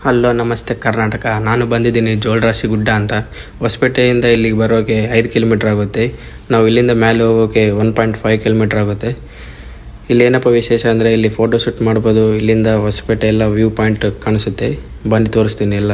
Hello ನಮಸ್ತೆ ಕರ್ನಾಟಕ. ನಾನು ಬಂದಿದ್ದೀನಿ ಜೋಳರಾಶಿ ಗುಡ್ಡ ಅಂತ. ಹೊಸಪೇಟೆಯಿಂದ ಇಲ್ಲಿಗೆ ಬರೋಕ್ಕೆ 5 ಕಿಲೋಮೀಟ್ರ್ ಆಗುತ್ತೆ. ನಾವು ಇಲ್ಲಿಂದ ಮೇಲೆ ಹೋಗೋಕ್ಕೆ 1.5 ಕಿಲೋಮೀಟ್ರ್ ಆಗುತ್ತೆ. ಇಲ್ಲಿ ಏನಪ್ಪ ವಿಶೇಷ ಅಂದರೆ ಇಲ್ಲಿ ಫೋಟೋಶೂಟ್ ಮಾಡ್ಬೋದು. ಇಲ್ಲಿಂದ ಹೊಸಪೇಟೆ ಎಲ್ಲ ವ್ಯೂ ಪಾಯಿಂಟ್ ಕಾಣಿಸುತ್ತೆ. ಬನ್ನಿ ತೋರಿಸ್ತೀನಿ ಎಲ್ಲ.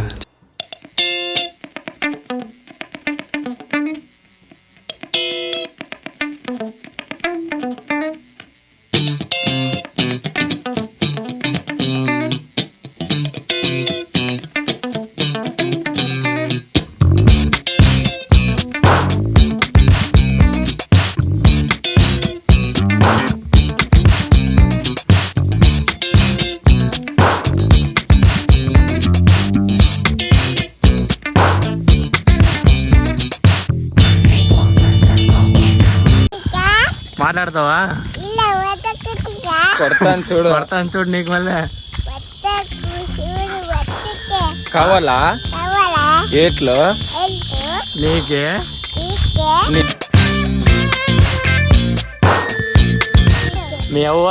మాట్లాడతావా? కొడతాను చూడు నీకు మళ్ళీ కావాలా ఏట్లో నీకే మీ అవ్వ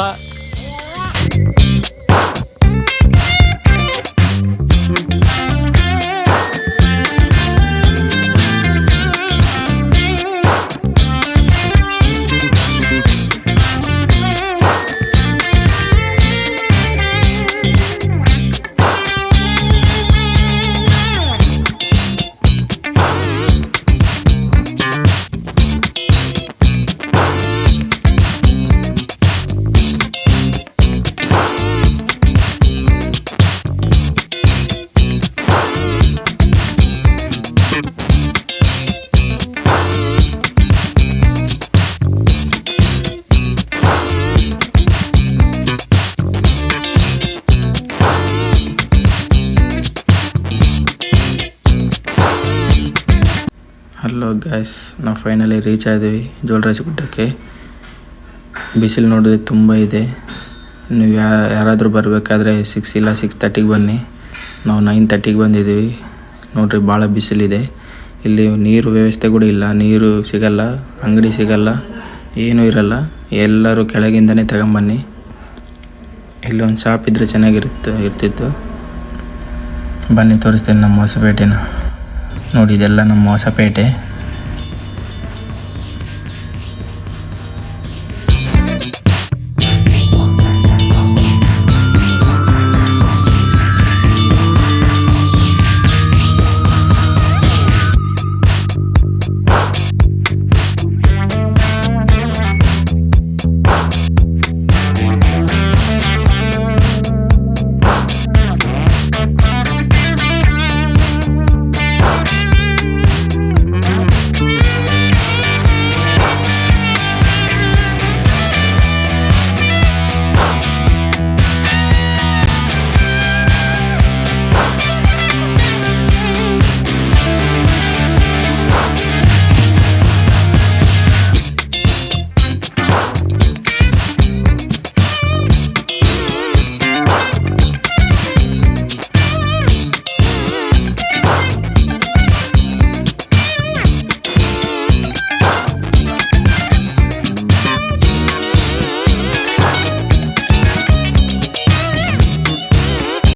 ಹಲೋ ಗಾಯ್ಸ್, ನಾವು ಫೈನಲಿ ರೀಚ್ ಆದ್ವಿ ಜೋಳರಾಶಿ ಗುಡ್ಡಕ್ಕೆ. ಬಿಸಿಲು ನೋಡಿದ್ರೆ ತುಂಬ ಇದೆ. ನೀವು ಯಾರಾದರೂ ಬರಬೇಕಾದ್ರೆ 6 ಇಲ್ಲ 6:30ಗೆ ಬನ್ನಿ. ನಾವು 9:30ಗೆ ಬಂದಿದ್ದೀವಿ. ನೋಡಿರಿ ಭಾಳ ಬಿಸಿಲಿದೆ. ಇಲ್ಲಿ ನೀರು ವ್ಯವಸ್ಥೆ ಕೂಡ ಇಲ್ಲ. ನೀರು ಸಿಗಲ್ಲ, ಅಂಗಡಿ ಸಿಗಲ್ಲ, ಏನೂ ಇರಲ್ಲ. ಎಲ್ಲರೂ ಕೆಳಗಿಂದನೇ ತಗೊಂಬನ್ನಿ. ಇಲ್ಲೊಂದು ಶಾಪ್ ಇದ್ದರೆ ಇರ್ತಿತ್ತು. ಬನ್ನಿ ತೋರಿಸ್ತೇನೆ ನಮ್ಮ ಹೊಸಪೇಟೆನ. ನೋಡಿ ಇದೆಲ್ಲ ನಮ್ಮ ಹೊಸಪೇಟೆ.